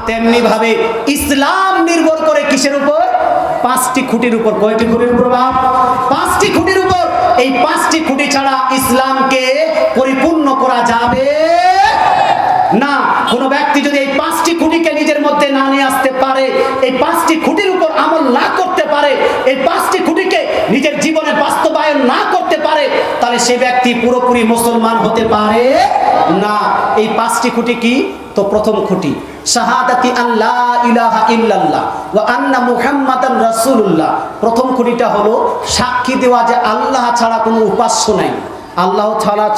তেমনি ভাবে ইসলাম নির্ভর করে কিসের উপর? 5টি খুঁটির উপর। কয়টি খুঁটির উপর বাপ? 5টি খুঁটির উপর। এই 5টি খুঁটি ছাড়া ইসলামকে পরিপূর্ণ করা যাবে না। কোন ব্যক্তি যদি এই 5টি খুঁটিকে নিজের মধ্যে না নিয়ে আসতে পারে, এই 5টি খুঁটির উপর আমল না করতে পারে, এই 5টি খুঁটিকে নিজের জীবনে বাস্তবায়ন না করতে পারে, তাহলে সে ব্যক্তি পুরোপুরি মুসলমান হতে পারে না। এই 5টি খুঁটি কি? তো প্রথম খুঁটি শাহাদাতি আল্লাহ ইলাহা ইল্লাল্লাহ ওয়া আন্না মুহাম্মাদান রাসূলুল্লাহ। প্রথম খুঁটিটা হলো সাক্ষী দেওয়া যে আল্লাহ ছাড়া কোনো উপাস্য নাই, আল্লাহ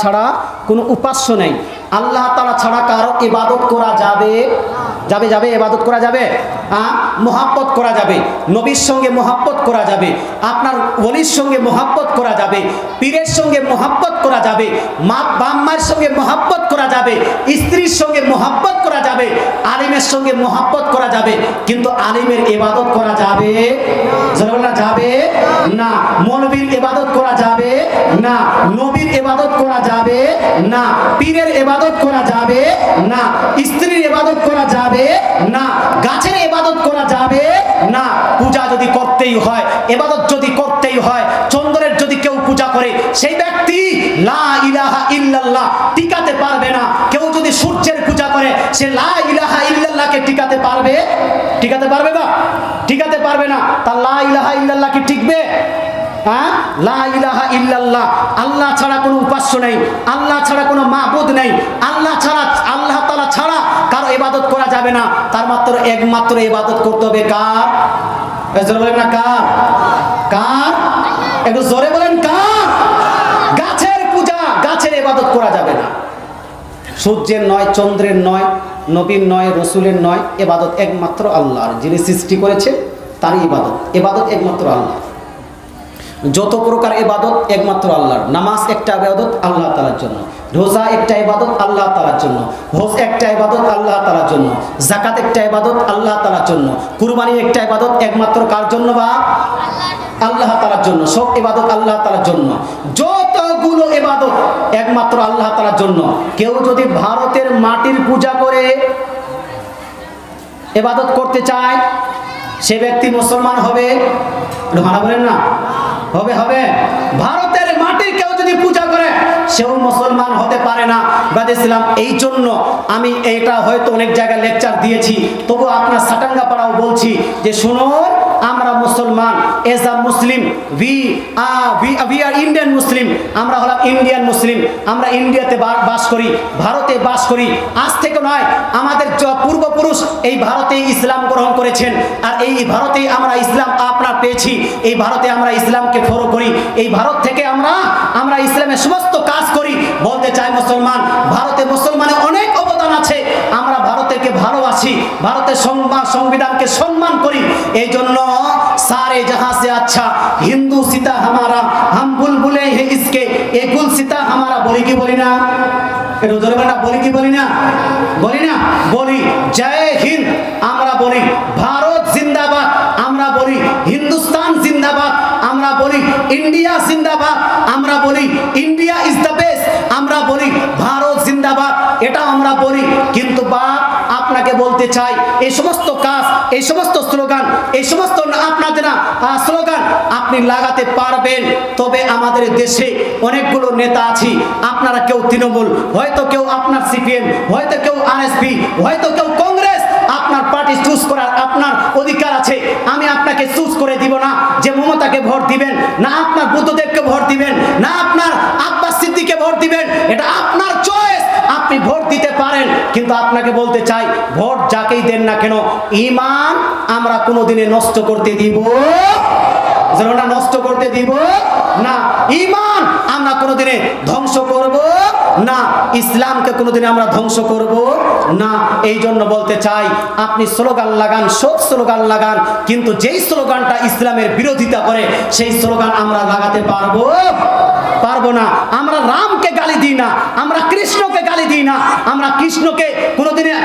ছাড়া কোনো উপাস্য নেই, আল্লাহ তাআলা ছাড়া কারো ইবাদত করা যাবে ইবাদত করা যাবে, মোহাব্বত করা যাবে, নবীর সঙ্গে মোহাব্বত করা যাবে, আপনার ওলির সঙ্গে মোহাব্বত করা যাবে, পীরের সঙ্গে মোহাব্বত করা যাবে, মা বাম্মার সঙ্গে মোহাব্বত করা যাবে, স্ত্রীর সঙ্গে মোহাব্বত করা যাবে, আলিমের সঙ্গে মোহাব্বত করা যাবে, কিন্তু আলিমের ইবাদত করা যাবে যাবে না, মৌলবীর ইবাদত করা যাবে না, নবীর ইবাদত করা যাবে না, পীরের ইবাদত করা যাবে না, স্ত্রীর ইবাদত করা যাবে না, গাছের ইবাদত করা যাবে না। পূজা যদি করতেই হয়, ইবাদত যদি করতেই হয়, চন্দ্রের যদি কেউ পূজা করে, সেই ব্যক্তি লা ইলাহা ইল্লাল্লাহ টিকাতে পারবে না। কেউ যদি সূর্যের পূজা করে, সে লা ইলাহা ইল্লাল্লাহকে টিকাতে পারবে না, টিকাতে পারবে না। তার লা ইলাহা ইল্লাল্লাহ কি টিকবে? লা ইলাহা ইল্লাল্লাহ, আল্লাহ ছাড়া কোনো উপাস্য নেই, আল্লাহ ছাড়া কোনো মাবুদ নেই, আল্লাহ তাআলা ছাড়া কারো ইবাদত করা যাবে না। তার মাত্র একমাত্র ইবাদত করতে হবে কার? জোরে বলেন না কার? কার? একটু জোরে বলেন কার? গাছের পূজা, গাছের ইবাদত করা যাবে না। সূর্যের নয়, চন্দ্রের নয়, নবীর নয়, রসুলের নয়, ইবাদত একমাত্র আল্লাহর। যিনি সৃষ্টি করেছে তারই ইবাদত একমাত্র আল্লাহ। যত প্রকার ইবাদত একমাত্র আল্লাহর। নামাজ একটা ইবাদত আল্লাহ তাআলার জন্য, রোজা একটা ইবাদত আল্লাহ তাআলার জন্য, হজ একটা ইবাদত আল্লাহ তাআলার জন্য, যাকাত একটা ইবাদত আল্লাহ তাআলার জন্য, কুরবানি একটা ইবাদত একমাত্র কার জন্য? বা আল্লাহ তাআলার জন্য। সব ইবাদত আল্লাহ তাআলার জন্য। যতগুলো ইবাদত একমাত্র আল্লাহ তাআলার জন্য। কেউ যদি ভারতের মাটির পূজা করে ইবাদত করতে চায়, সে ব্যক্তি মুসলমান হবে? মানা বলেন না? হবে। ভারতের মাটির কেউ যদি পূজা করে, সেও মুসলমান হতে পারে না। বাদেছিলাম এই জন্য আমি এটা হয়তো অনেক জায়গায় লেকচার দিয়েছি, তবু আপনার সাটাঙ্গা পাড়াও বলছি যে শুনুন, আমরা মুসলমান, as a Muslim, we are Indian মুসলিম। আমরা হলাম ইন্ডিয়ান মুসলিম। আমরা ইন্ডিয়াতে বাস করি, ভারতে বাস করি। আজ থেকে নয়, আমাদের পূর্বপুরুষ এই ভারতেই ইসলাম গ্রহণ করেছেন, আর এই ভারতেই আমরা ইসলাম আপনার পেয়েছি। এই ভারতে আমরা ইসলামকে ফলো করি, এই ভারত থেকে আমরা ইসলামের সমস্ত কাজ করি। বলতে চাই মুসলমান, ভারতে মুসলমানের অনেক অবদান আছে। আমরা ভারতকে ভালোবাসি, ভারতের সংবিধানকে সম্মান করি। এই জন্য सारे जहां से अच्छा हिंदू सीता हमारा, हम बुलबुले हैं इसके, ये गुल सीता हमारा। बोली की बोली ना? बोली की बोली ना? बोली जय हिंद আমরা বলি, ভারত জিন্দাবাদ আমরা বলি, হিন্দুস্তান জিন্দাবাদ আমরা বলি, ইন্ডিয়া জিন্দাবাদ আমরা বলি, ইন্ডিয়া ইজ দ্য বেস্ট আমরা বলি, ভারত জিন্দাবাদ এটা আমরা বলি। কিন্তু আপনাকে বলতে চাই, এই সমস্ত কাজ, এই সমস্ত স্লোগান, এই সমস্ত আপনাদের স্লোগান আপনি লাগাতে পারবেন, তবে আমাদের দেশে অনেকগুলো নেতা আছে। আপনারা কেউ তৃণমূল, হয়তো কেউ আপনার সিপিএম, হয়তো কেউ আরএসপি, হয়তো কেউ কংগ্রেস। আপনার পার্টি চুজ করার আপনার অধিকার আছে। আমি আপনাকে চুজ করে দিব না যে মমতাকে ভোট দিবেন, না আপনার বুদ্ধদেবকে ভোট দিবেন, না আপনার আব্বাস সিদ্দিককে ভোট দিবেন। এটা আপনার চয়েস, আপনি ভোট দিতে পারেন। কিন্তু আপনাকে বলতে চাই, ভোট যাকেই দেন না কেন, ঈমান আমরা কোনোদিনে নষ্ট করতে দিব না। ঈমান আমরা কোনোদিনে ধ্বংস করব না, ইসলামকে কোনোদিনে আমরা ধ্বংস করব না। এই জন্য বলতে চাই, আপনি স্লোগান লাগান, সব স্লোগান লাগান, কিন্তু যেই স্লোগানটা ইসলামের বিরোধিতা করে, সেই স্লোগান আমরা লাগাতে পারবো না। আমরা রামকে গালি দিই না, আমরা কৃষ্ণকে গালি দিই না, আমরা কৃষ্ণকে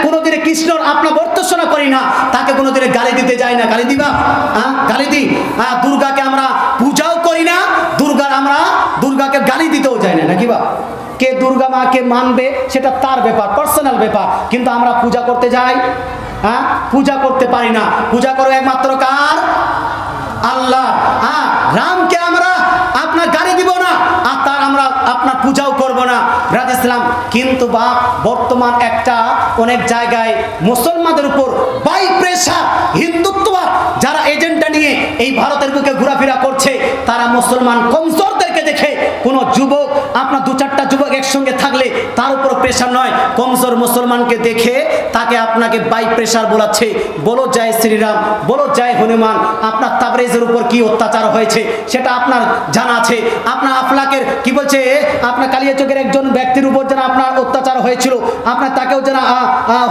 কোনোদিনে কৃষ্ণর আপনার বর্তসনা করি না, তাকে কোনোদিনে গালি দিতে যাই না। গালি দিবা? গালি দিই। দুর্গাকে আমরা পূজাও করি না, দুর্গাকে গালি দিতেও যাই না, নাকি বা? কে দুর্গা মাকে মানবে সেটা তার ব্যাপার, পার্সোনাল ব্যাপার, কিন্তু আমরা পূজা করতে যাই। হ্যাঁ, পূজা করতে পারি না। পূজা করো একমাত্র কার? আল্লাহ। হ্যাঁ, রামকে আমরা আপনার গালি দিব না, আর তার আমরা আপনার পূজাও করব না, ব্রাদার ইসলাম। কিন্তু বাপ, বর্তমান একটা অনেক জায়গায় মুসলমানদের উপর বাই প্রেশার হিন্দুত্ববাদ যারা এজেন্ডা নিয়ে এই ভারতের বুকে ঘোরাফেরা করছে, তারা মুসলমান কমজোরদেরকে দেখে, কোন যুবক আপনার দু চারটা যুবক একসঙ্গে থাকলে তার উপর প্রেশার নয়, কমজোর মুসলমানকে দেখে তাকে আপনাকে বাই প্রেশার বলাচ্ছে। বলো জয় শ্রীরাম, বলো জয় হনুমান। আপনার তাবরেজের উপর কি অত্যাচার হয়েছে সেটা আপনার জানা আছে। আপনার আফলাকের কি বলছে, আপনার কালিয়াচকের একজন ব্যক্তির উপর যেন আপনার অত্যাচার হয়েছিল, আপনার তাকেও যেন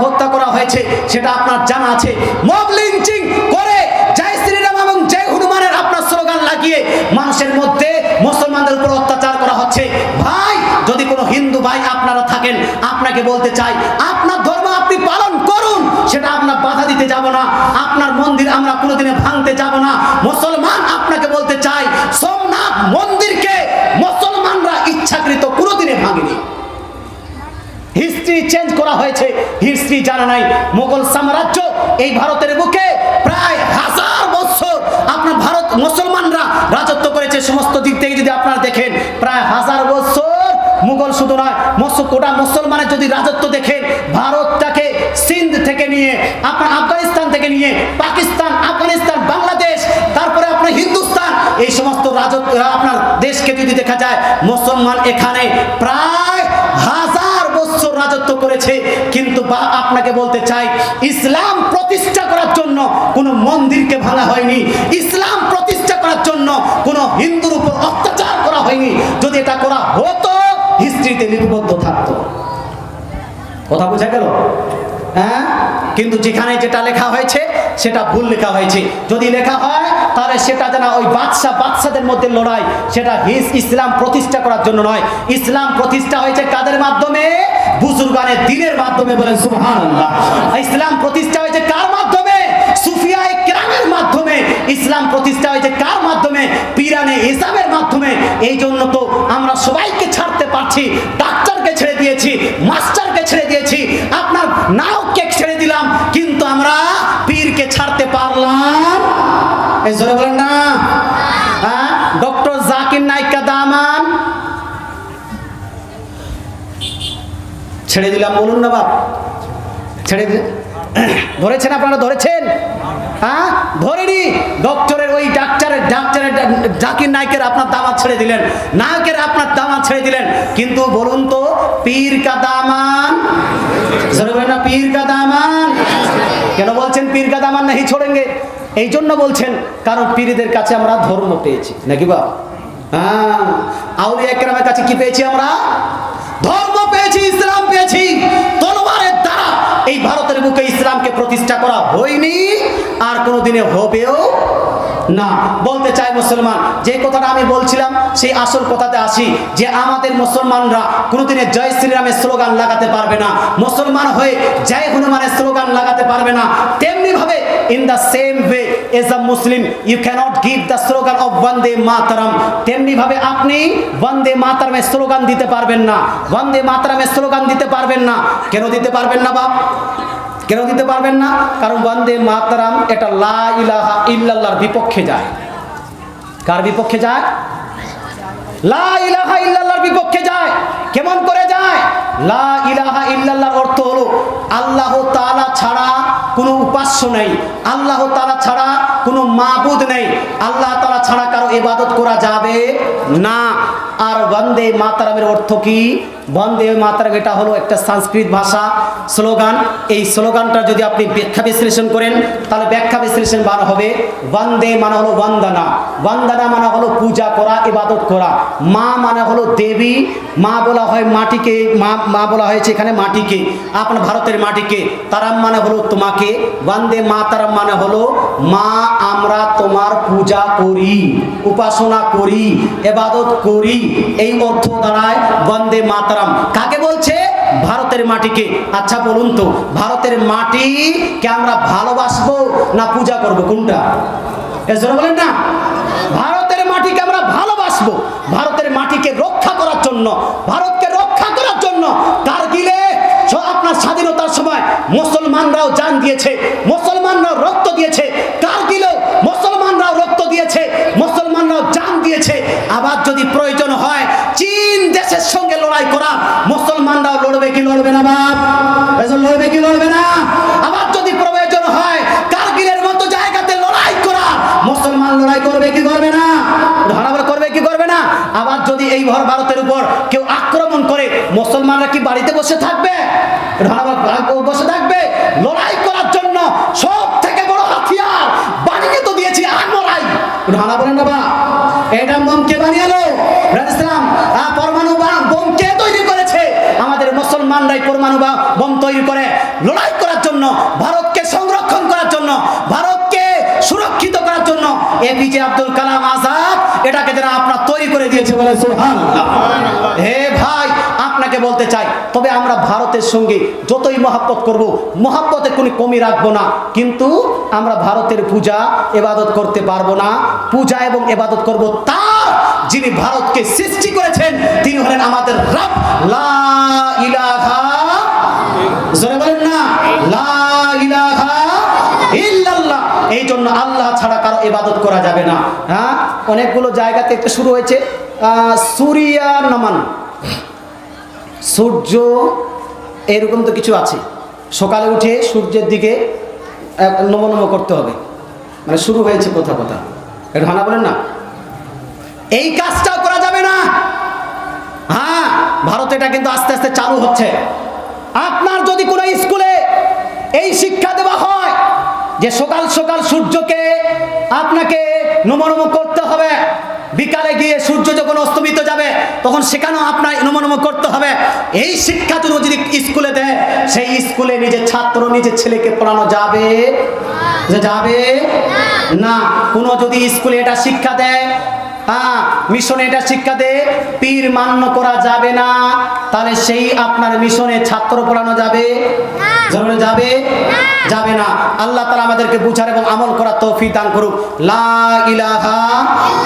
হত্যা করা হয়েছে, সেটা আপনার জানা আছে। মব লিঞ্চিং করে জয় শ্রীরাম এবং জয় হনুমানের আপনার স্লোগান লাগিয়ে মানুষের মধ্যে মুসলমানদের উপর অত্যাচার করা হচ্ছে। ভাই, যদি কোনো হিন্দু ভাই আপনারা থাকেন, আপনাকে বলতে চাই, আপনার ধর্ম আপনি পালন করুন, সেটা আপনার বাধা দিতে যাব না। আপনার মন্দির আমরা কোনোদিনে ভাঙতে যাব না। মুসলমান আপনাকে বলতে চাই, সোমনাথ মন্দিরকে মুসলমানরা ইচ্ছাকৃত কোনোদিনে ভাঙেনি। হিস্ট্রি চেঞ্জ করা হয়েছে, হিস্ট্রি জানা নাই। মোগল সাম্রাজ্য এই ভারতের বুকে প্রায় 1000 বছর আপনার ভারত মুসলমানরা রাজত্ব করেছে। সমস্ত দিক থেকে যদি আপনারা দেখেন, প্রায় 1000 বছর মুঘল শুধু নয়, গোটা মুসলমানের যদি রাজত্ব দেখেন, ভারতটাকে সিন্ধ থেকে নিয়ে আপনার আফগানিস্তান থেকে নিয়ে পাকিস্তান, আফগানিস্তান, বাংলাদেশ, তারপরে আপনার হিন্দুস্তান, এই সমস্ত রাজত্ব আপনার দেশকে যদি দেখা যায়, মুসলমান এখানে প্রায় 1000 বছর রাজত্ব করেছে। কিন্তু আপনাকে বলতে চাই, ইসলাম প্রতিষ্ঠা করার জন্য কোনো মন্দিরকে ভাঙা হয়নি, ইসলাম প্রতিষ্ঠা করার জন্য কোনো হিন্দুর উপর অত্যাচার করা হয়নি। যদি এটা করা হতো, হিস্ট্রিতে লিপিবদ্ধ থাকতো। কথা বোঝা গেল? হ্যাঁ, কিন্তু যেখানে যেটা লেখা হয়েছে সেটা ভুল লেখা হয়েছে। যদি লেখা হয় তাহলে সেটা যেন ওই বাদশাদের মধ্যে লড়াই, সেটা ইসলাম প্রতিষ্ঠা করার জন্য নয়। ইসলাম প্রতিষ্ঠা হয়েছে কাদের মাধ্যমে? বুজুর্গানে দ্বীনের মাধ্যমে। বলেন সুবহানাল্লাহ। ইসলাম প্রতিষ্ঠা হয়েছে কার মাধ্যমে? সুফিয়ায়ে কেরামের মাধ্যমে। ইসলাম প্রতিষ্ঠা হয়েছে কার মাধ্যমে? পীরানে ইসলামের মাধ্যমে। এই জন্য তো আমরা সবাইকে ছাড়তে পারছি। ডাক্তারকে ছেড়ে দিয়েছি, মাস্টারকে ছেড়ে দিয়েছি, আপনার নায়ককে ছেড়ে দিলাম, কিন্তু আমরা পীরকে ছাড়তে পারলাম? এই জোরে বলেন না। হ্যাঁ, ডক্টর জাকির নাইকা দামান ছেড়ে দিলাম, বলুন না বাপ, ছেড়ে দিলেন। ধরেছেন আপনারা? ধরেছেন? হ্যাঁ, ধরেনি। ডক্টরের ওই ডাক্তারের জাকির নাইকের আপনার দামাত ছেড়ে দিলেন, নায়কের আপনার দামাত ছেড়ে দিলেন, কিন্তু বলুন তো, পীর কা দামান, না পীর কা দামান? কেন বলছেন পীর কা দামান नहीं छोड़ेंगे? এই জন্য বলছেন কারণ পীরদের কাছে আমরা ধর্ম পেয়েছি, নাকি বা? হ্যাঁ, আউলিয়া কেরামের কাছে কি পেয়েছি আমরা? ধর্ম পেয়েছি, ইসলাম পেয়েছি। তলোয়ারের দ্বারা এই ভারতের বুকে ইসলামকে প্রতিষ্ঠা করা হয়নি, আর কোনোদিনে হবেও না। বলতে চাই মুসলমান, যে কথাটা আমি বলছিলাম সেই আসল কথাতে আসি, যে আমাদের মুসলমানরা কোনোদিনে জয় শ্রীরামের স্লোগান লাগাতে পারবে না, মুসলমান হয়ে জয় হনুমানের স্লোগান লাগাতে পারবে না। তেমনি ভাবে in the same way as a Muslim you cannot give the slogan of Vande Mataram, তেমনি ভাবে আপনি বন্দে মাতরমের স্লোগান দিতে পারবেন না, বন্দে মাতরমের স্লোগান দিতে পারবেন না। কেন দিতে পারবেন না বাপ? কেন দিতে পারবেন না? কারণ বন্দে মাতরম এটা লা ইলাহা ইল্লাল্লাহর বিপক্ষে যায়। কার বিপক্ষে যায়? লা ইলাহা ইল্লাল্লাহর বিপক্ষে যায়। কেমন করে যায়? লা ইলাহা ইল্লাল্লাহর অর্থ হলো আল্লাহ তাআলা ছাড়া কোনো উপাস্য নেই, আল্লাহ তাআলা ছাড়া কোনো মাবুদ নেই, আল্লাহ তাআলা ছাড়া কারো ইবাদত করা যাবে না। আর বন্দে মাতরমের অর্থ কি? বন্দে মাতরম এটা হলো একটা সংস্কৃত ভাষা স্লোগান। এই স্লোগানটা যদি আপনি ব্যাখ্যা বিশ্লেষণ করেন, তাহলে ব্যাখ্যা বিশ্লেষণ বার হবে, বন্দে মানে হলো বন্দনা, বন্দনা মানে হলো পূজা করা, ইবাদত করা। মা মানে হলো দেবী, মা বলা হয় মাটিকে, মা বলা হয়েছে এখানে মাটিকে, আপনার ভারতের মাটিকে। তারাম মানে হলো তোমাকে, বন্দে মাতরম মানে হলো মা আমরা তোমার পূজা করি, উপাসনা করি, ইবাদত করি। এই অর্থ দাঁড়ায় বন্দে মাতরম। কাকে বলছে? ভারতের মাটিকে। আচ্ছা বলুন তো, ভারতের মাটিকে আমরা ভালোবাসবো না পূজা করব, কোনটা? এজন্য বলেন না, ভারতের মাটিকে আমরা ভালোবাসবো, ভারতের মাটিকে রক্ষা করার জন্য, ভারতকে রক্ষা করার জন্য কারগিলে আপনার স্বাধীনতার সময় মুসলমানরাও জান দিয়ে দিয়েছে, মুসলমানরাও রক্ত দিয়েছে, কারগিলেও মুসলমানরাও রক্ত দিয়েছে, মুসলমানরাও জান দিয়েছে। আবার যদি প্রয়োজন হয় চীন দেশের সঙ্গে লড়াই করা, মুসলমানরাও লড়বে কি লড়বে না বাপ? লড়বে কি লড়বে না? আবার যদি প্রয়োজন হয় কারগিলের মতো জায়গাতে লড়াই করা, মুসলমান লড়াই করবে কি করবে না? ধারাবার করবে কি করবে না? আবার যদি এই ভারতের উপর কেউ আক্রমণ করে, মুসলমানরা কি বাড়িতে বসে থাকবে? বসে থাকবে? লড়াই করার জন্য সব থেকে বড় হাতিয়ার বানিয়ে তো দিয়েছি আমরাই। ধারা বলেন না বা এটা বোম কে বানিয়েলো? ইসলাম পরমাণু বোম কে তৈরি করেছে? আমাদের মুসলমানরাই পরমাণু বোম তৈরি করে লড়াই করার জন্য, ভারতকে সংরক্ষণ করার জন্য, ভারতকে সুরক্ষিত করার জন্য এপিজে আব্দুল কালাম আজাদ এটাকে যারা আপনার তৈরি করে দিয়েছে বলে সুবহানাল্লাহ। হে ভাই, আপনাকে বলতে চাই, তবে আমরা ভারতের সঙ্গে যতই মহাব্বত করব, মহাব্বতে কোনো কমি রাখবো না, কিন্তু আমরা ভারতের পূজা ইবাদত করতে পারবো না। পূজা এবং ইবাদত করব তার যিনি ভারতকে সৃষ্টি করেছেন, তিনি হলেন আমাদের রব। লা ইলাহা, জোরে বলেন না, লা ইলাহা ইল্লাল্লাহ। এই জন্য আল্লাহ ছাড়া কারো ইবাদত করা যাবে না। হ্যাঁ, অনেকগুলো জায়গাতে একটা শুরু হয়েছে সূরিয়া নমন, সূর্য এরকম তো কিছু আছে, সকালে উঠে সূর্যের দিকে নম করতে হবে, মানে শুরু হয়েছে কথা কথা। এটা হানা বলেন না, এই কাজটাও করা যাবে না। হ্যাঁ, ভারতে এটা কিন্তু আস্তে আস্তে চালু হচ্ছে। আপনার যদি কোনো স্কুলে এই শিক্ষা দেওয়া হয় যে সকাল সকাল সূর্যকে আপনাকে নমনম করতে হবে, বিকালে গিয়ে সূর্য যখন অস্তমিত যাবে তখন সেখানেও আপনার নমনম করতে হবে, এই শিক্ষা যদি স্কুলে দেয়, সেই স্কুলে নিজের ছাত্র নিজের ছেলেকে পড়ানো যাবে? যাবে না। কোনো যদি স্কুলে এটা শিক্ষা দেয়, মিশনে এটা শিক্ষা দেয় পীর মান্য করা যাবে না, তাহলে সেই আপনার মিশনে ছাত্র পড়ানো যাবে? যাবে যাবে না। আল্লাহ তাআলা আমাদেরকে বুঝার এবং আমল করার তৌফিক দান করুক। লা ইলাহা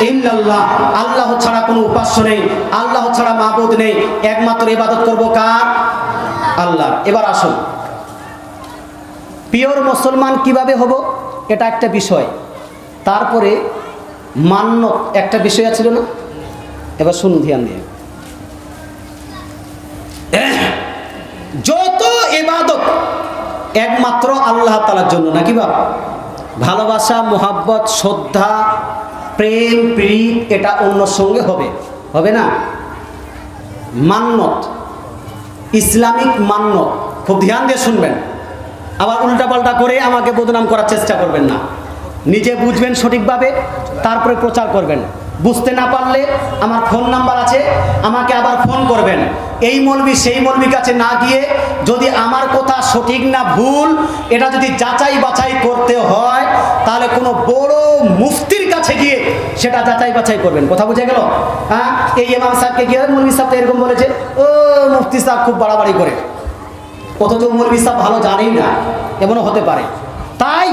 ইল্লাল্লাহ, আল্লাহ ছাড়া কোনো উপাস্য নেই, আল্লাহ ছাড়া মাবুদ নেই, একমাত্র ইবাদত করব কার? আল্লাহ। এবার আসুন, পিওর মুসলমান কিভাবে হব এটা একটা বিষয়, তারপরে মান্যত একটা বিষয় ছিল না? এবার শুনুন ধ্যান দিয়ে, যত ইবাদত একমাত্র আল্লাহ তাআলার জন্য, নাকি বাবা? ভালোবাসা, মোহাব্বত, শ্রদ্ধা, প্রেম, প্রীত এটা অন্য সঙ্গে হবে, হবে না? মান্যত, ইসলামিক মান্যত, খুব ধ্যান দিয়ে শুনবেন, আবার উল্টাপাল্টা করে আমাকে বদনাম করার চেষ্টা করবেন না। নিজে বুঝবেন সঠিকভাবে, তারপরে প্রচার করবেন। বুঝতে না পারলে আমার ফোন নাম্বার আছে, আমাকে আবার ফোন করবেন। এই মৌলবি সেই মৌলবির কাছে না গিয়ে যদি আমার কথা সঠিক না ভুল এটা যদি যাচাই বাছাই করতে হয়, তাহলে কোনো বড় মুফতির কাছে গিয়ে সেটা যাচাই বাছাই করবেন। কথা বুঝে গেল? হ্যাঁ, এই ইমাম সাহেবকে গিয়ে মৌলবি সাহেব তো এরকম বলেছে, ও মুফতি সাহেব খুব বাড়াবাড়ি করে, অথচ মৌলবি সাহেব ভালো জানেই না, এমনও হতে পারে। তাই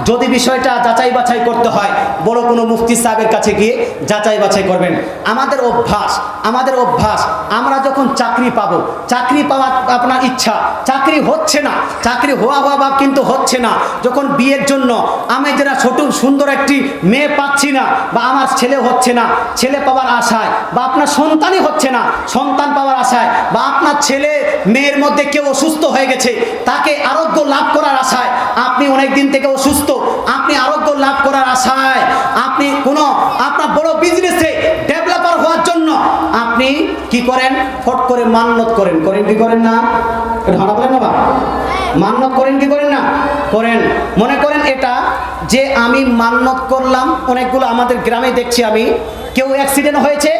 যদি বিষয়টা যাচাই বাছাই করতে হয়, বড় কোনো মুফতি সাহেবের কাছে গিয়ে যাচাই বাছাই করবেন। আমাদের অভ্যাস আমরা যখন চাকরি পাবো, চাকরি পাওয়া আপনার ইচ্ছা, চাকরি হচ্ছে না, চাকরি হওয়া কিন্তু হচ্ছে না, যখন বিয়ের জন্য আমি যারা ছোট সুন্দর একটি মেয়ে পাচ্ছি না, বা আমার ছেলে হচ্ছে না, ছেলে পাওয়ার আশায়, বা আপনার সন্তানই হচ্ছে না, সন্তান পাওয়ার আশায়, বা আপনার ছেলে মেয়ের মধ্যে কেউ অসুস্থ হয়ে গেছে, তাকে আরোগ্য লাভ করার আশায়, আপনি অনেক দিন থেকে অসুস্থ, আপনি আরোগ্য লাভ করার আশায়, আপনি কোনো আপনার বড় বিজনেসে ডেভেলপার হওয়ার জন্য আপনি কি করেন? ফট করে মান্যত করেন কি করেন না? ভালো বলেন বাবা, মান্যত করেন কি করেন না? করেন। মনে করেন এটা যে আমি মান্যত করলাম, অনেকগুলো আমাদের গ্রামে দেখছি আমি, কেউ অ্যাক্সিডেন্ট হয়েছে,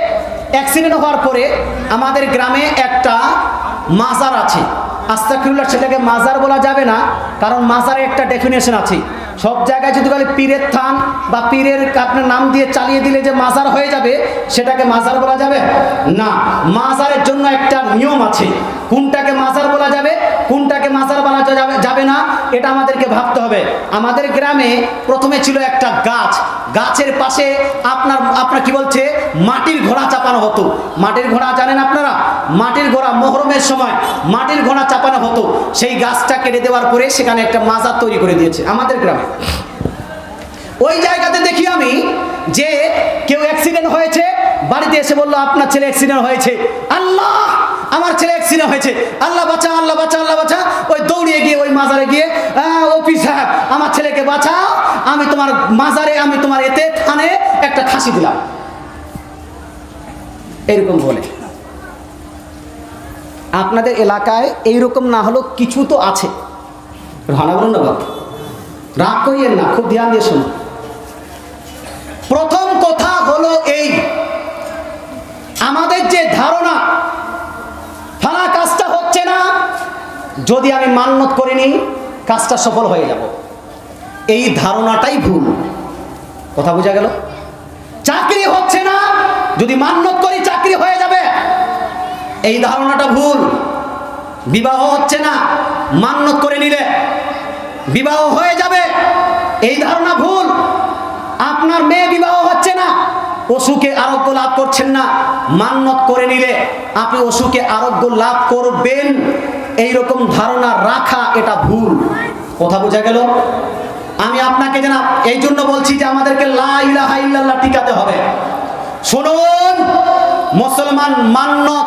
অ্যাক্সিডেন্ট হওয়ার পরে আমাদের গ্রামে একটা মাজার আছে, আস্তাগফিরুল্লাহ, সেটাকে মাজার বলা যাবে না, কারণ মাজারের একটা ডেফিনেশন আছে। সব জায়গায় যদি বলে পীরের থান বা পীরের আপনার নাম দিয়ে চালিয়ে দিলে যে মাজার হয়ে যাবে, সেটাকে মাজার বলা যাবে না। মাজারের জন্য একটা নিয়ম আছে, কোনটাকে মাজার বলা যাবে, কোনটাকে এটাকে মাজার বানাতে যাবে না, এটা আমাদেরকে ভাবতে হবে। আমাদের গ্রামে প্রথমে ছিল একটা গাছ, গাছের পাশে আপনার কি বলছে মাটির ঘোড়া চাপানো হতো। মাটির ঘোড়া জানেন আপনারা? মাটির ঘোড়া মহরমের সময় মাটির ঘোড়া চাপানো হতো। সেই গাছটা কেটে দেওয়ার পরে সেখানে একটা মাজার তৈরি করে দিয়েছে আমাদের গ্রামে। ওই জায়গাতে দেখি আমি যে কেউ অ্যাক্সিডেন্ট হয়েছে, বাড়িতে এসে বললো আপনার ছেলে অ্যাক্সিডেন্ট হয়েছে, আল্লাহ আমার ছেলে অ্যাক্সিডেন্ট হয়েছে, আল্লাহ বাঁচা, আল্লাহ বাঁচা, আল্লাহ বাঁচা। ওই দৌড়িয়ে গিয়ে ওই মাজারে গিয়ে অফিস সাহেব আমার ছেলেকে বাঁচাও, আমি তোমার মাজারে, আমি তোমার এতে থানে একটা খাসি দিলাম, এরকম বলে। আপনাদের এলাকায় এইরকম না হলো কিছু তো আছে, রানা বলুন না বাবা, রাগ করিয়েন না, খুব ধ্যান দিয়ে শুনুন। প্রথম কথা হলো এই, আমাদের যে ধারণা ফালা কাজটা হচ্ছে না, যদি আমি মান্যত করিনি কাজটা সফল হয়ে যাব, এই ধারণাটাই ভুল। কথা বোঝা গেল? চাকরি হচ্ছে না, যদি মান্যত করি চাকরি হয়ে যাবে, এই ধারণাটা ভুল। বিবাহ হচ্ছে না, মান্যত করে নিলে বিবাহ হয়ে যাবে, এই ধারণা ভুল। আপনার মেয়ে বিবাহ হচ্ছে না, অসুখে আরোগ্য লাভ করছেন না, মান্যত করে নিলে আপনি অসুখে আরোগ্য লাভ করবেন, এইরকম ধারণা রাখা এটা ভুল। কথা বোঝা গেল? আমি আপনাকে জানা এই জন্য বলছি যে আমাদেরকে লা ইলাহা ইল্লাল্লাহ টিকাতে হবে। শুনুন, মুসলমান মান্যত,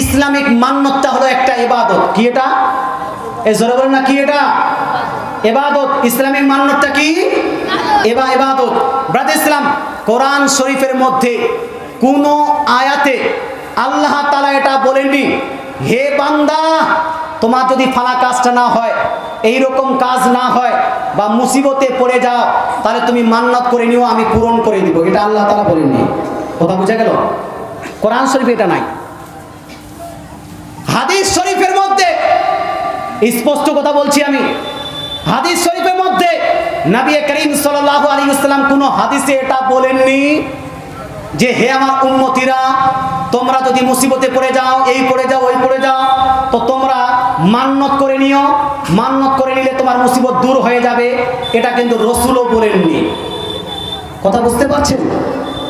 ইসলামিক মান্যতটা হলো একটা ইবাদত। কি এটা? এই জোরে বলেন না, কি এটা? ইবাদত। ইসলামিক মান্যতটা কি? ইবাদত। ব্রাদার ইসলাম, কোরআন শরীফের মধ্যে কোন আয়াতে আল্লাহ তাআলা এটা বলেননি হে বান্দা তোমার যদি ফালা কাজটা না হয়, এইরকম কাজ না হয়, বা মুসিবতে পড়ে যাও, তাহলে তুমি মান্যত করে নিও, আমি পূরণ করে দিব। এটা আল্লাহ তাআলা বলেননি। কথা বুঝা গেল? কোরআন শরীফে এটা নাই। হাদিস শরীফের মধ্যে স্পষ্ট কথা বলছি আমি, হাদিস শরীফের মধ্যে নবী করিম সাল্লাল্লাহু আলাইহি ওয়াসাল্লাম কোন হাদিসে এটা বলেননি যে হে আমার উম্মতিরা, তোমরা যদি মুসিবতে পড়ে যাও, এই পড়ে যাও, ওই পড়ে যাও, তো তোমরা মান্যত করে নিও, মান্যত করে নিলে তোমার মুসিবত দূর হয়ে যাবে। এটা কিন্তু রাসূলও বলেননি। কথা বুঝতে পারছেন?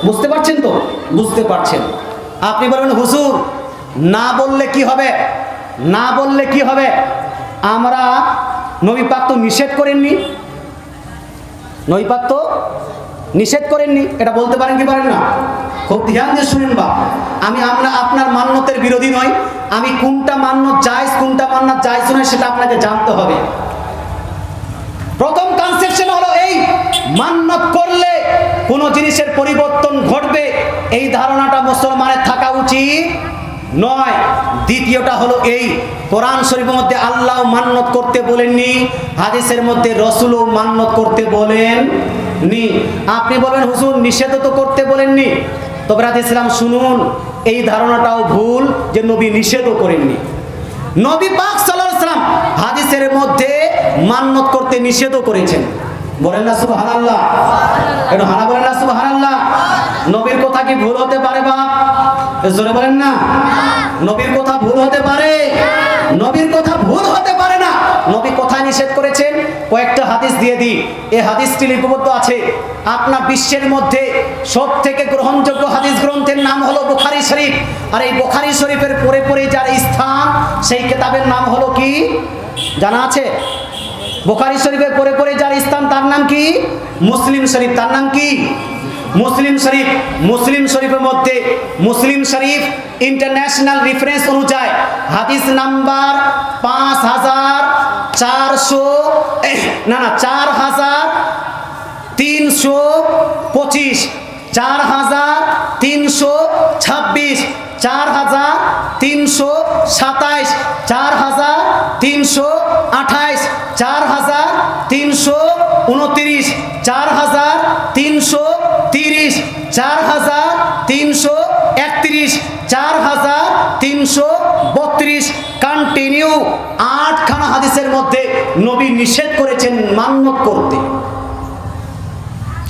বুঝতে পারছেন তো? বুঝতে পারছেন। আপনি বলবেন হুজুর না বললে কি হবে? না বললে কি হবে? আমরা নবী পাক তো নিষেধ করেননি, নবী পাক তো নিষেধ করেননি, এটা বলতে পারেন কি পারেন না? খুব ধ্যান দিয়ে শুনেন বা, আমি আপনার মান্যতের বিরোধী নই, আমি কোনটা মান্যত জায়েজ, কোনটা মান্যত জায়েজ নয় সেটা আপনাকে জানতে হবে। প্রথম কনসেপশন হলো এই, মান্যত করলে কোনো জিনিসের পরিবর্তন ঘটবে, এই ধারণাটা মুসলমানের থাকা উচিত নয়। দ্বিতীয়টা হলো এই, কোরআন শরীফের মধ্যে আল্লাহ মান্যত করতে বলেননি, হাদিসের মধ্যে রাসূলও মান্যত করতে বলেননি। আপনি বলবেন হুজুর নিষেধ তো করতে বলেননি, তবে ব্রাদার ইসলাম শুনুন, এই ধারণাটাও ভুল যে নবী নিষেধও করেননি। নবী পাক সাল্লাল্লাহু আলাইহি ওয়াসাল্লাম হাদিসের মধ্যে মান্যত করতে নিষেধও করেছেন। বলেন না সুবহানাল্লাহ? একটু হানা বলেন না সুবহানাল্লাহ? নবীর কথা কি ভুল হতে পারে বাপ? জোরে বলেন না। নবীর কথা ভুল হতে পারে? নবীর কথা ভুল হতে পারে না। নবী কোথায় নিষেধ করেছেন কয়েকটা হাদিস দিয়ে দিই। এই হাদিসটি লিপিবদ্ধ আছে আপনার বিশ্বের মধ্যে সবথেকে গ্রহণযোগ্য হাদিস গ্রন্থের নাম হলো বুখারী শরীফ। আর এই বুখারী শরীফের পরে পরে যার স্থান, সেই কিতাবের নাম হলো কি জানা আছে? বুখারী শরীফের পরে পরে যার স্থান তার নাম কি? মুসলিম শরীফ। তার নাম কি? মুসলিম শরীফ। মুসলিম শরীফের মধ্যে মুসলিম শরীফ ইন্টারন্যাশনাল রেফারেন্স অনুযায়ী হাদিস নাম্বার 4325, 4326, 4327, 4328, 4329, 4330, 4331, 4332, কন্টিনিউ 8খানা হাদিসের মধ্যে নবী নিষেধ করেছেন মান্যত করতে।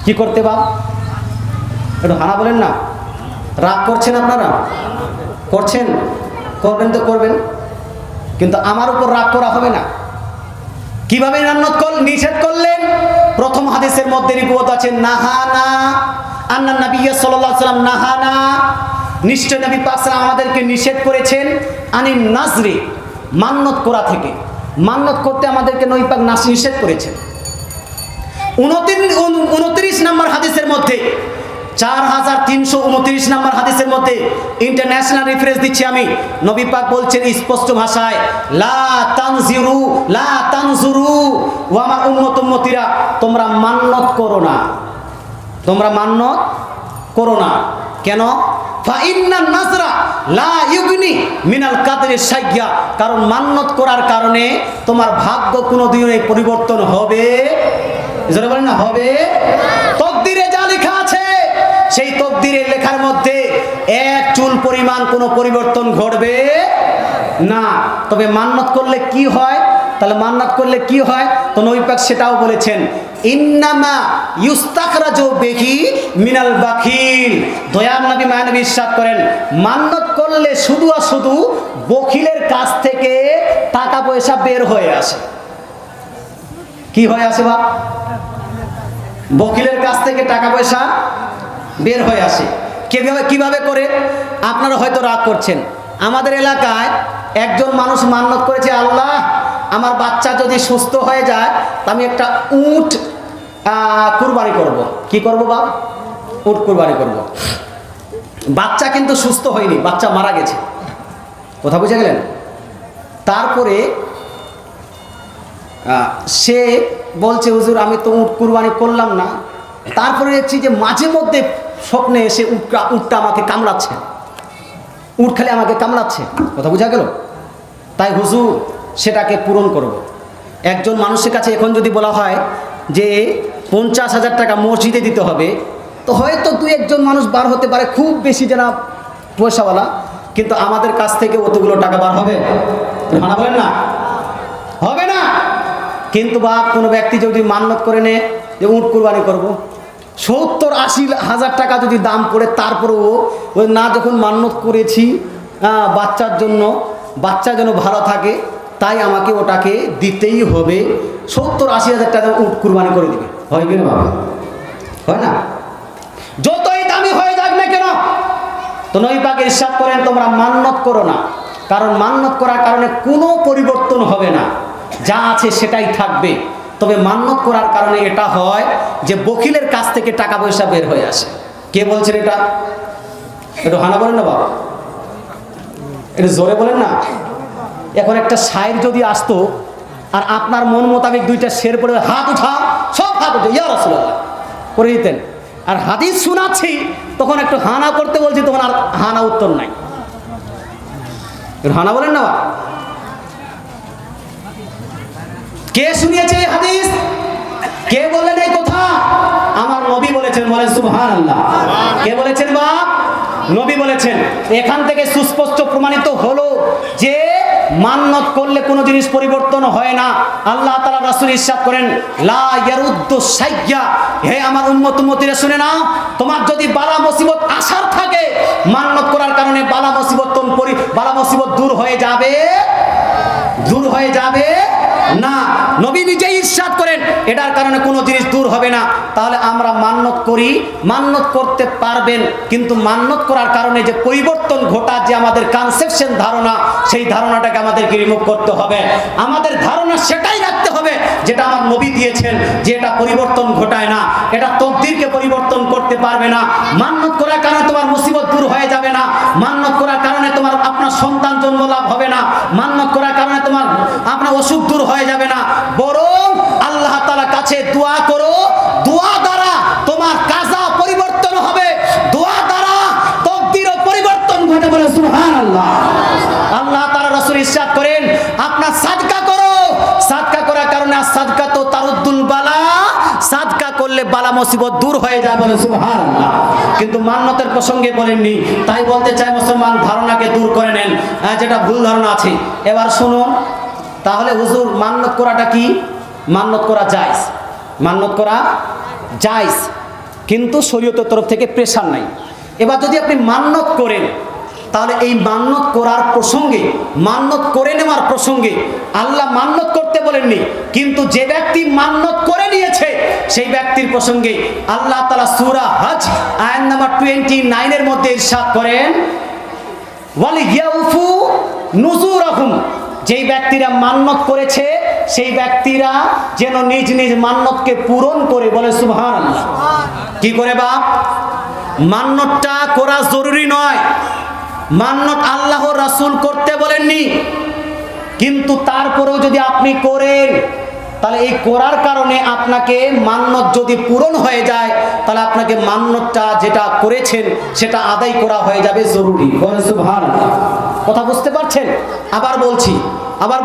কি করতে বাপ? একটু হানা বলেন না। রাগ করছেন আপনারা? করছেন? করবেন তো করবেন, কিন্তু আমার উপর রাগ করা হবে না। কিভাবে নিষেধ করলেন? প্রথম হাদিসের মধ্যে রিপোর্ট আছে নাহানা আন্না নবী সাল্লাল্লাহু আলাইহি ওয়াসাল্লাম নাহানা, নিশ্চয় নবী পাক সাল্লাল্লাহু আলাইহি ওয়াসাল্লাম আমাদেরকে নিষেধ করেছেন আনিন নাজরি, মান্নত করা থেকে। মান্নত করতে আমাদেরকে নবী পাক নিষেধ করেছেন। 29 নম্বর হাদিসের মধ্যে, 4329 নম্বর হাদিসের মধ্যে ইন্টারন্যাশনাল রেফারেন্স দিচ্ছি আমি, নবী পাক বলছেন স্পষ্ট ভাষায়, লা তানজুরু ও আমার উম্মতিরা, তোমরা মান্নত করো না, তোমরা মান্নত করো না। কেন? ফাইন্নান নাজরা লা ইউগনি মিনাল কাদরি শাইয়্যা, কারণ মান্নত করার কারণে তোমার ভাগ্য কোনোদিনই পরিবর্তন হবে, জোরে বলেন না, হবে। তকদিরে যা লেখা আছে সেই তকদিরের লেখার মধ্যে এক চুল পরিমাণ কোনো পরিবর্তন ঘটবে না। তবে মান্নত করলে কি হয়? তাহলে মান্নত করলে কি হয়? তো নবী পাক সেটাও বলেছেন, ইন্নামা ইউস্তাখরাজু বিহি মিনাল বাখিল। দয়ার নবী মায়ানবী ইরশাদ করেন, মান্নত করলে শুধু আর শুধু বখিলের কাছ থেকে টাকা পয়সা বের হয়ে আসে। কি হয়ে আসে বাপ? বখিলের কাছ থেকে টাকা পয়সা বের হয়ে আসে। কিভাবে করে? আপনারা হয়তো রাগ করছেন, আমাদের এলাকায় একজন মানুষ মান্নত করেছে, আল্লাহ আমার বাচ্চা যদি সুস্থ হয়ে যায় তা আমি একটা উট কুরবানি করব। কি করব বাপ? উট কুরবানি করব। বাচ্চা কিন্তু সুস্থ হয়নি, বাচ্চা মারা গেছে। কথা বুঝে গেলেন? তারপরে সে বলছে, হুজুর আমি তো উট কুরবানি করলাম না। তারপরে দেখছি যে মাঝে মধ্যে স্বপ্নে এসে উটটা আমাকে কামড়াচ্ছে, উট খালি আমাকে কামড়াচ্ছে। কথা বোঝা গেল? তাই হুজুর সেটাকে পূরণ করব। একজন মানুষের কাছে এখন যদি বলা হয় যে 50,000 টাকা মসজিদে দিতে হবে, তো হয়তো 2-1 মানুষ বার হতে পারে, খুব বেশি যারা পয়সাওয়ালা, কিন্তু আমাদের কাছ থেকে অতগুলো টাকা বার হবে? মানা বলেন না, হবে না। কিন্তু বাপ কোনো ব্যক্তি যদি মান্নত করে নে যে উট কুরবানি করব, 70-80 হাজার টাকা যদি দাম পড়ে, তারপরেও ওই না, যখন মান্নত করেছি বাচ্চার জন্য, বাচ্চা যেন ভালো থাকে, তাই আমাকে ওটাকে দিতেই হবে, 70-80 হাজার টাকা উট কুরবানি করে দিবে। হয় কিনা বাবা? হয় না? যতই দামি হয়ে যাক না কেন। তো নবী পাক ইরশাদ করেন, তোমরা মান্নত করো না, কারণ মান্নত করার কারণে কোনো পরিবর্তন হবে না, যা আছে সেটাই থাকবে। তবে মান্নত করার কারণে এটা হয় যে বকিলের কাছ থেকে টাকা পয়সা বের হয়ে আসে। কে বলছেন এটা? একটু হানা বলেন না বাবা, একটু জোরে বলেন না। এখন একটা শায়ের যদি আসতো আর আপনার মন মোতাবেক 2টা শের পড়ে, হাত উঠা, সব হাত উঠে ইয়া রাসূলুল্লাহ করে দিতেন। আর হাদিস শোনাচ্ছি তখন একটু হানা করতে বলছি, তখন আর হানা উত্তর নাই। একটু হানা বলেন না বাবা। কে শুনিয়েছে এই হাদিস? কে বললেন এই কথা? আমার নবী বলেছেন। বলেন সুবহানাল্লাহ। কে বলেছেন বাপ? নবী বলেছেন। এখান থেকে সুস্পষ্ট প্রমাণিত হলো যে মান্নত করলে কোনো জিনিস পরিবর্তন হয় না। আল্লাহ তাআলা রাসূল ইরশাদ করেন, লা ইয়ারুদ্দু শাইয়্যা, হে আমার উম্মতিরা শুনে নাও, তোমার যদি বালা মুসিবত আসার থাকে, মান্নত করার কারণে বালা মুসিবত দূর হয়ে যাবে, দূর হয়ে যাবে না। নবী নিজেই ইরশাদ করেন এটার কারণে কোনো জিনিস দূর হবে না। তাহলে আমরা মান্নত করি, মান্নত করতে পারবেন, কিন্তু মান্নত করার কারণে যে পরিবর্তন ঘটা, যে আমাদের কনসেপশন ধারণা, সেই ধারণাটাকে আমাদেরকে রিমুভ করতে হবে। আমাদের ধারণা সেটাই রাখতে হবে যেটা আমার নবী দিয়েছেন, যে এটা পরিবর্তন ঘটায় না, এটা তকদিরকে পরিবর্তন করতে পারবে না। মান্নত করার কারণে তোমার মুসিবত দূর হয়ে যাবে না, মান্নত করার কারণে তোমার আপনার সন্তান জন্ম লাভ হবে না, মান্নত করার কারণে তোমার আপনার অসুখ দূর হয়ে যাবে না। বরং আল্লাহ তাআলার কাছে দোয়া করো, দোয়া দ্বারা তোমার কাজা পরিবর্তন হবে, দোয়া দ্বারা তকদিরও পরিবর্তন ঘটে। বলে সুবহানাল্লাহ। আল্লাহ তাআলা রাসূল ইরশাদ করেন, আপনার সাদকা করো, সাদকা করার কারণে সাদকা তো তারুদ্দুল বালা, সাদকা করলে বালা মুসিবত দূর হয়ে যায়। বলে সুবহানাল্লাহ। কিন্তু মান্নতের প্রসঙ্গে বলেননি, তাই বলতে চাই মুসলমান ধারণাকে দূর করে নেন, যেটা ভুল ধারণা আছে। এবার শুনুন, তাহলে হুজুর মান্নত করাটা কি? মান্নত করা জায়েজ, মান্নত করা জায়েজ, কিন্তু শরীয়তের তরফ থেকে প্রেশার নাই। এবার যদি আপনি মান্নত করেন, তাহলে এই মান্যত করার প্রসঙ্গে, মান্যত করে নেওয়ার প্রসঙ্গে আল্লাহ মান্যত করতে বলেননি, কিন্তু যে ব্যক্তি মান্যত করে নিয়েছে সেই ব্যক্তির প্রসঙ্গে আল্লাহ তাআলা সূরা হজ আয়াত নাম্বার 29 এর মধ্যে ইরশাদ করেন, ওয়ালিয়াউফু নুজুরাহুম, যেই ব্যক্তিরা মান্যত করেছে সেই ব্যক্তিরা যেন নিজ নিজ মান্যতকে পূরণ করে। বলে সুবহানাল্লাহ। কি করে বাপ? মান্যতটা করা জরুরি নয়, মান্যত আল্লাহ রাসূল করতে বলেননি, কিন্তু তারপরেও যদি আপনি করেন তাহলে এই করার কারণে আপনাকে মান্যত যদি পূরণ হয়ে যায় তাহলে আপনাকে মান্যতটা যেটা করেছেন সেটা আদায় করা হয়ে যাবে জরুরি। বলে সুবহানাল্লাহ। কথা বুঝতে পারছেন? আবার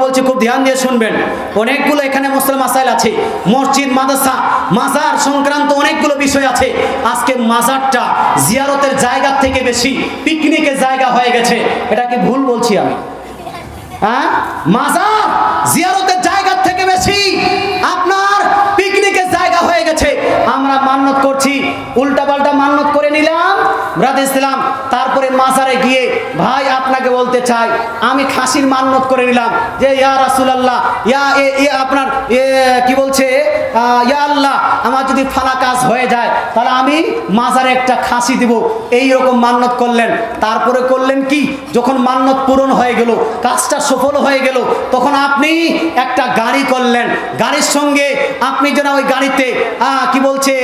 বলছি খুব ধ্যান দিয়ে শুনবেন। অনেকগুলো এখানে মুসলিম মাসাইল আছে, মসজিদ, মাদ্রাসা, মাজার সংক্রান্ত অনেকগুলো বিষয় আছে। আজকে মাজারটা জিয়ারতের জায়গা থেকে বেশি পিকনিকের জায়গা হয়ে গেছে। এটা কি ভুল বলছি আমি? হ্যাঁ, মাজার জিয়ারতের জায়গা থেকে বেশি আপনার পিকনিকের জায়গা হয়ে গেছে। আমরা মান্যত করছি, উল্টাপাল্টা মান্যত করে নিলাম, ব্রাদার ইসলাম, তারপরে মাজারে গিয়ে ভাই আপনাকে বলতে চাই আমি খাসির মান্যত করে নিলাম যে ইয়া রাসূলুল্লাহ, আপনার কি বলছে, ইয়া আল্লাহ, আমার যদি ফালা কাজ হয়ে যায় তাহলে আমি মাজারে একটা খাসি দিব, এই রকম মান্যত করলেন। তারপরে করলেন কি, যখন মান্যত পূরণ হয়ে গেল, কাজটা সফল হয়ে গেল, তখন আপনি একটা গাড়ি করলেন, গাড়ির সঙ্গে আপনি যেন ওই গাড়িতে কি বলছে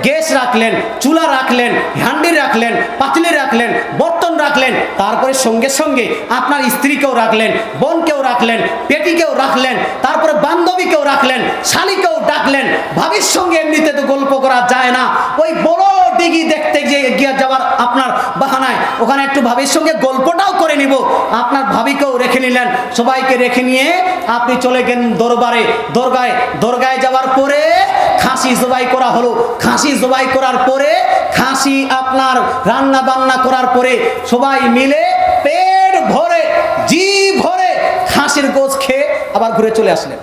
গ্যাস রাখলেন, চুলা রাখলেন, হান্ডি রাখলেন, পাতিলি রাখলেন, বর্তন রাখলেন, তারপরে সঙ্গে সঙ্গে আপনার স্ত্রীকেও রাখলেন, বোনকেও রাখলেন, পেটিকেও রাখলেন, তারপরে বান্ধবীকেও রাখলেন, শালিকেও ডাকলেন। ভাবির সঙ্গে এমনিতে তো গল্প করা যায় না, ওই বড় দিঘি দেখতে গিয়ে যাওয়ার আপনার বাহানায় ওখানে একটু ভাবির সঙ্গে গল্পটাও করে নিব, আপনার ভাবিকেও রেখে নিলেন, সবাইকে রেখে নিয়ে আপনি চলে গেলেন দরগায় যাওয়ার পরে খাসি জবাই করা হলো। খাসি জবাই করার পরে, খাসি আপনার রান্না বান্না করার পরে সবাই মিলে পেট ভরে, জি ভরে খাসির গোশত খেয়ে আবার ঘুরে চলে আসলেন।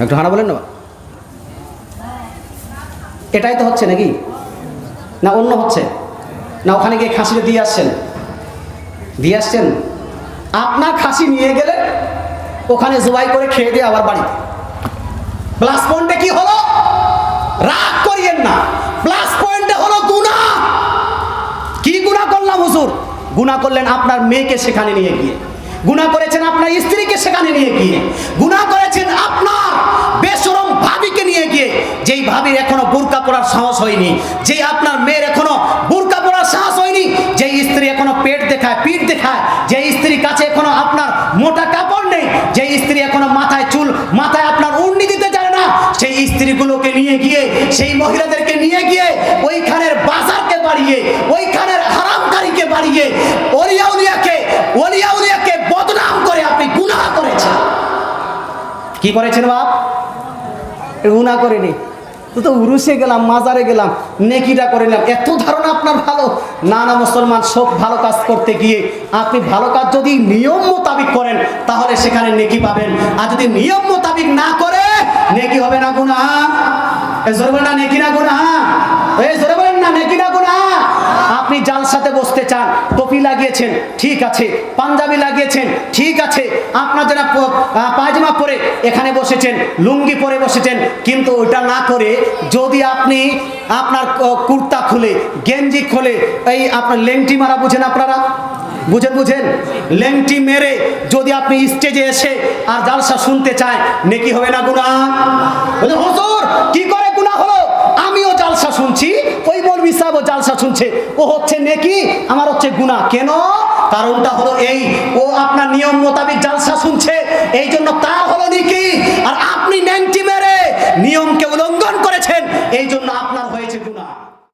একটু হানা বলেন না, এটাই তো হচ্ছে নাকি? না অন্য হচ্ছে? না ওখানে গিয়ে খাসিটা দিয়ে আসছেন? আপনার খাসি নিয়ে গেলে ওখানে জবাই করে খেয়ে দিয়ে আবার বাড়িতে। প্লাস পয়েন্টে কি হলো? রাগ করিয়েন না, প্লাস পয়েন্টে হলো গুনাহ। কি গুনাহ করলাম হুজুর? গুনাহ করলেন আপনার মেয়েকে সেখানে নিয়ে গিয়ে, গুনাহ করেছেন আপনার স্ত্রীকে সেখানে নিয়ে গিয়ে, গুনাহ করেছেন আপনার বেশরম ভাবিকে নিয়ে গিয়ে, যেই ভাবির এখনো বোরকা পরার সাহস হয়নি, যেই আপনার মেয়ের এখনো বোরকা পরার সাহস হয়নি, যেই স্ত্রী এখনো পেট দেখায়, পিঠ দেখায়, যেই স্ত্রীর কাছে এখনো আপনার মোটা কাপড় নেই, যেই স্ত্রী এখনো মাথায় আপনার উড়নি দিতে জানে না, সেই স্ত্রীগুলোকে নিয়ে গিয়ে, সেই মহিলাদেরকে নিয়ে গিয়ে ওইখানের বাজারকে বাড়িয়ে, ওইখানের হারামকারীকে বাড়িয়ে ওলিয়া উলিয়াকে বদনাম করে আপনি গুনাহ করেছেন। কি করেছেন বাপ? গুনাহ করেনি তো উরুসে গেলাম, মাজারে গেলাম, নেকিটা করে নিলাম, এত ধারণা আপনার ভালো না? না মুসলমান, সব ভালো কাজ করতে গিয়ে আপনি ভালো কাজ যদি নিয়ম মোতাবিক করেন তাহলে সেখানে নেকি পাবেন, আর যদি নিয়ম মোতাবিক না করে নেকি হবে না গুনাহ। জোরে বলেন না নেকি না গুনাহ? জোরে বলেন না নেকি না গুনাহ? আপনি জালসাতে বসতে চান, টুপি লাগিয়েছেন, ঠিক আছে, পাঞ্জাবি লাগিয়েছেন, ঠিক আছে, আপনার যারা পায়জামা পরে এখানে বসেছেন, লুঙ্গি পরে বসেছেন, কিন্তু ওইটা না করে যদি আপনি আপনার কুর্তা খুলে, গেঞ্জি খুলে, এই আপনার লেংটি মারা বুঝেন আপনারা? বুঝেন লেংটি মেরে যদি আপনি স্টেজে এসে আর জালসা শুনতে চায়, নেকি হবে না গুনাহ? হুজুর কি করে গুনাহ হলো? আমিও জালসা শুনছি, ওই মৌলভী সাহেবও জালসা শুনছে, ও হচ্ছে নেকি, আমার হচ্ছে গুনাহ। কেন? কারণটা হলো এই, ও আপনার নিয়ম মোতাবেক জালসা শুনছে, এই জন্য তার হলো নেকি, আর আপনি ল্যাংটি মেরে নিয়মকে উল্লঙ্ঘন করেছেন, এই জন্য আপনার